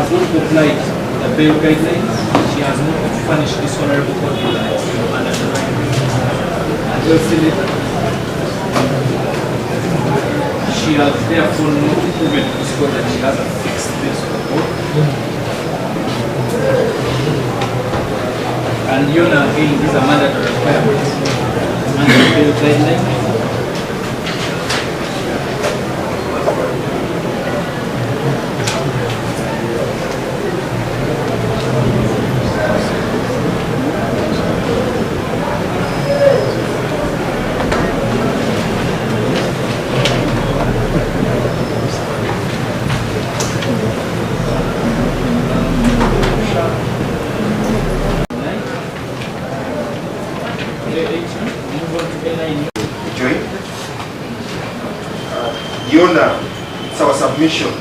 has not complied with the bail guidelines. She has not furnished this honorable court with the underlying. And also, she has therefore not proven to this court that she has a fixed place of the court. And Your Honor, again, these are mandatory requirements under the bail guidelines. Your Honor, it's our submission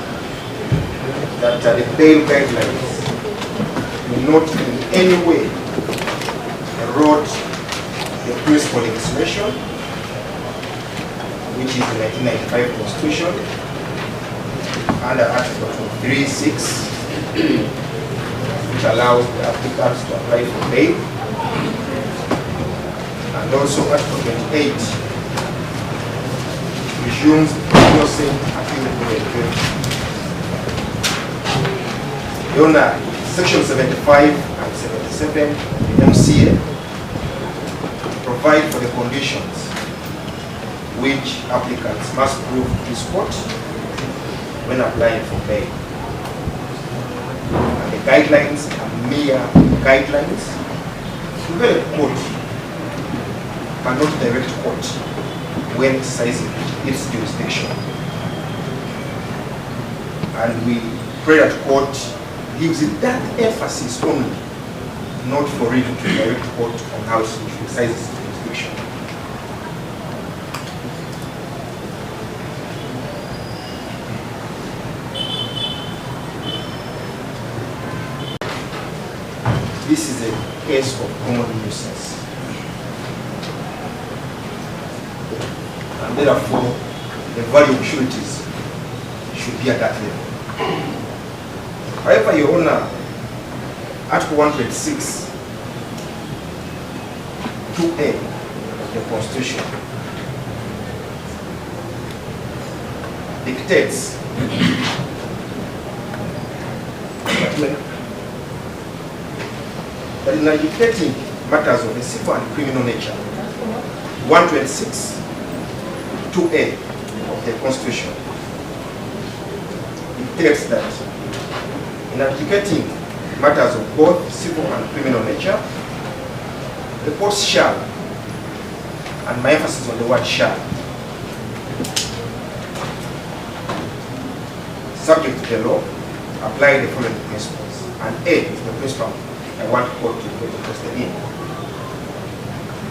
that the bail guidelines will not in any way erode the principal legislation, which is the 1995 Constitution, under Article 3(6), which allows the applicants to apply for bail, and also Article 28, resumes innocent appealable guilt. Your Honor, Section 75 and 77 MCA provide for the conditions which applicants must prove to this court when applying for bail. And the guidelines are mere guidelines. The court cannot direct court when exercising its jurisdiction. And we pray that court gives it that emphasis only, not for it to direct court on how it exercises its jurisdiction. This is a case of common nuisance. And therefore, the value of sureties should be at that level. However, Your Honor, Article 126, 2A of the Constitution dictates that in dictating matters of a civil and criminal nature, 126, 2A of the Constitution dictates that in adjudicating matters of both civil and criminal nature, the courts shall, and my emphasis on the word shall, subject to the law, apply the following principles. And A is the principle I want court to get interested in.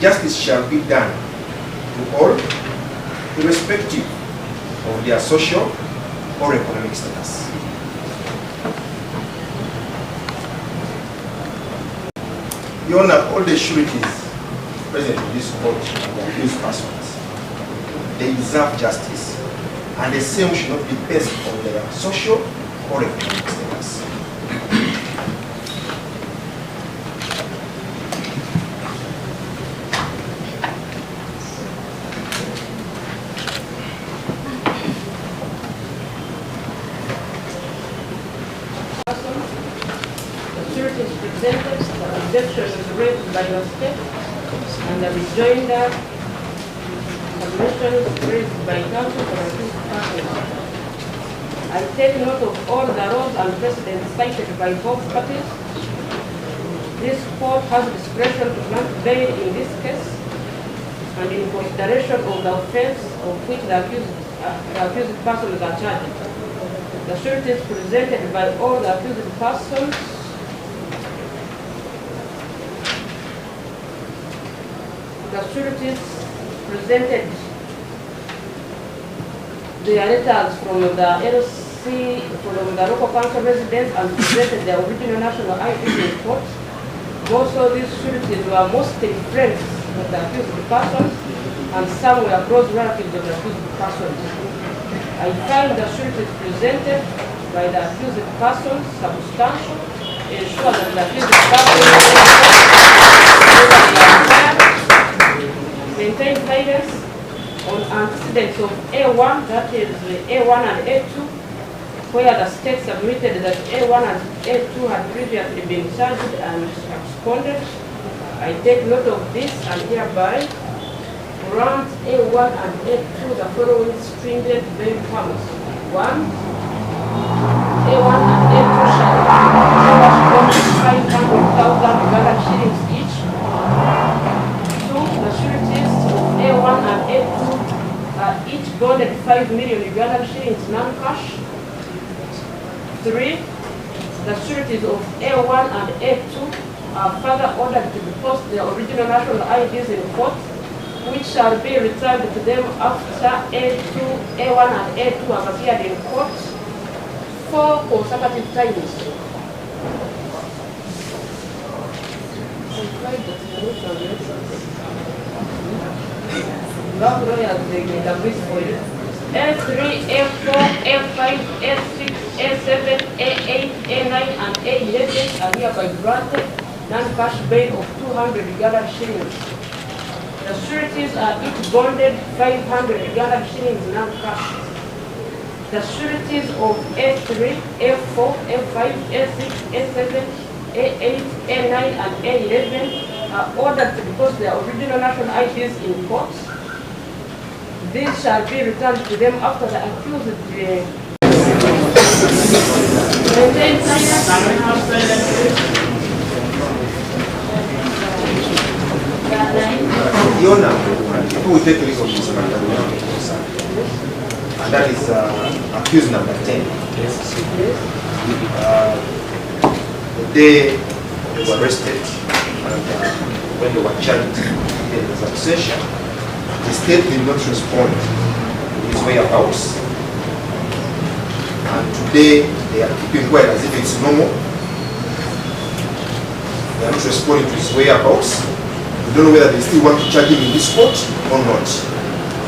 Justice shall be done to all, irrespective of their social or economic status. Your Honor, all the sureties present in this court are the accused persons. They deserve justice, and the same should not be based on their social or economic status. Objection is raised by your state, and the rejoinder submissions raised by counsel for accused persons. I take note of all the laws and precedents cited by both parties. This court has discretion to grant bail in this case, and in consideration of the offense of which the accused persons are charged. The sureties presented by all the accused persons presented their letters from the LC, from the local council residents, and presented their original national ID report. Also, these sureties were mostly friends of the accused persons, and some were close relatives of the accused persons. I find the sureties presented by the accused person substantial, ensure that the accused person maintain silence on antecedents of A1, that is A1 and A2, where the state submitted that A1 and A2 had previously been charged and absconded. I take note of this and hereby grant A1 and A2 the following stringent bail terms. 1. A1 and A2 shall be 500,000 Uganda shillings each. 2. The sureties of A1 and A2 are each bonded 5 million Uganda shillings non-cash. 3. The sureties of A1 and A2 are further ordered to deposit their original national IDs in court, which shall be returned to them after A1 and A2 have appeared in court 4 consecutive times. Love lawyers, they get a brief for you. A3, A4, A5, A6, A7, A8, A9, and A11 are hereby granted non-cash bail of 200 Uganda shillings. The sureties are each bonded 500 Uganda shillings non-cash. The sureties of A3, A4, A5, A6, A7, A8, A9, and A11 are ordered to deposit their original national IDs in court. These shall be returned to them after the accused maintain silence. Your number, before we take a look at this matter, and that is accused number 10. The day they were arrested and when they were charged in his accusation, the state did not respond to his whereabouts. And today they are keeping quiet as if it's normal. They are not responding to his whereabouts. We don't know whether they still want to charge him in this court or not.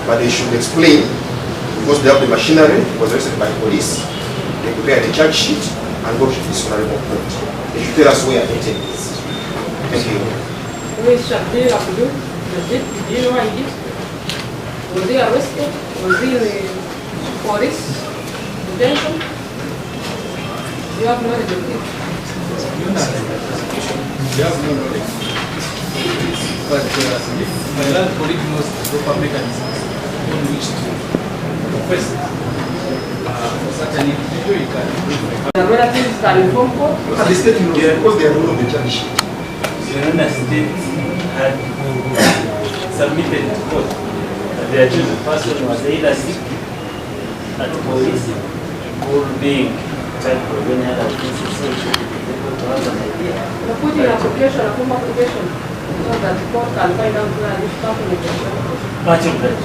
But they should explain, because they have the machinery. He was arrested by police. They prepare the charge sheet and go to this honorable court. They should tell us where they take this. Thank you. Do you know why he did? Was he arrested? Was he in the police detention? You have no knowledge of it. You have no knowledge. But if my land colleague knows the proper mechanisms on which to request for such an individual, you can bring The relatives can inform court. At the state, because they are rule of the charge sheet. The state had submitted to court that the accused person was either sick at police or being tried for any other offenses, so it should be able to have an idea. Put in application, a formal application, so that the court can find out where this person is. Much of that.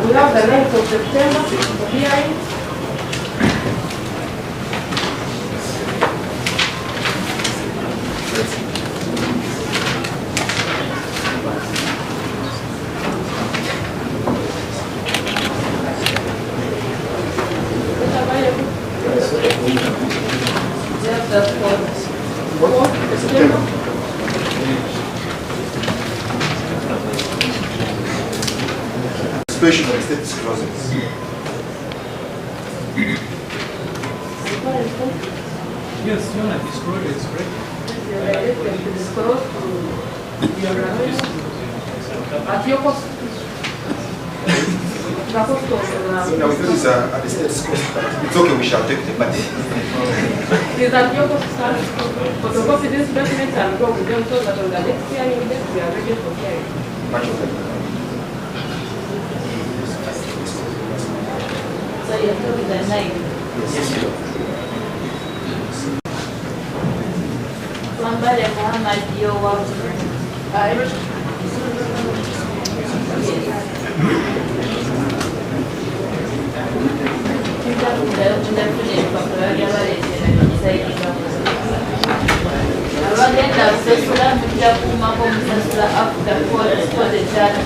We have the 9th of September for hearing. Especially when the state discloses. Yes, you want to disclose it, right? At your cost. So now we do this at the state's cost. It's okay, we shall take the money. It is at your cost. Photocopy these documents and go with them so that on the next hearing we are ready for hearing. Much of them. So you're talking the 9. Yes. Somebody Muhammad, your work. Abagenda kusasula mujja kuumako musasula after court for the charge.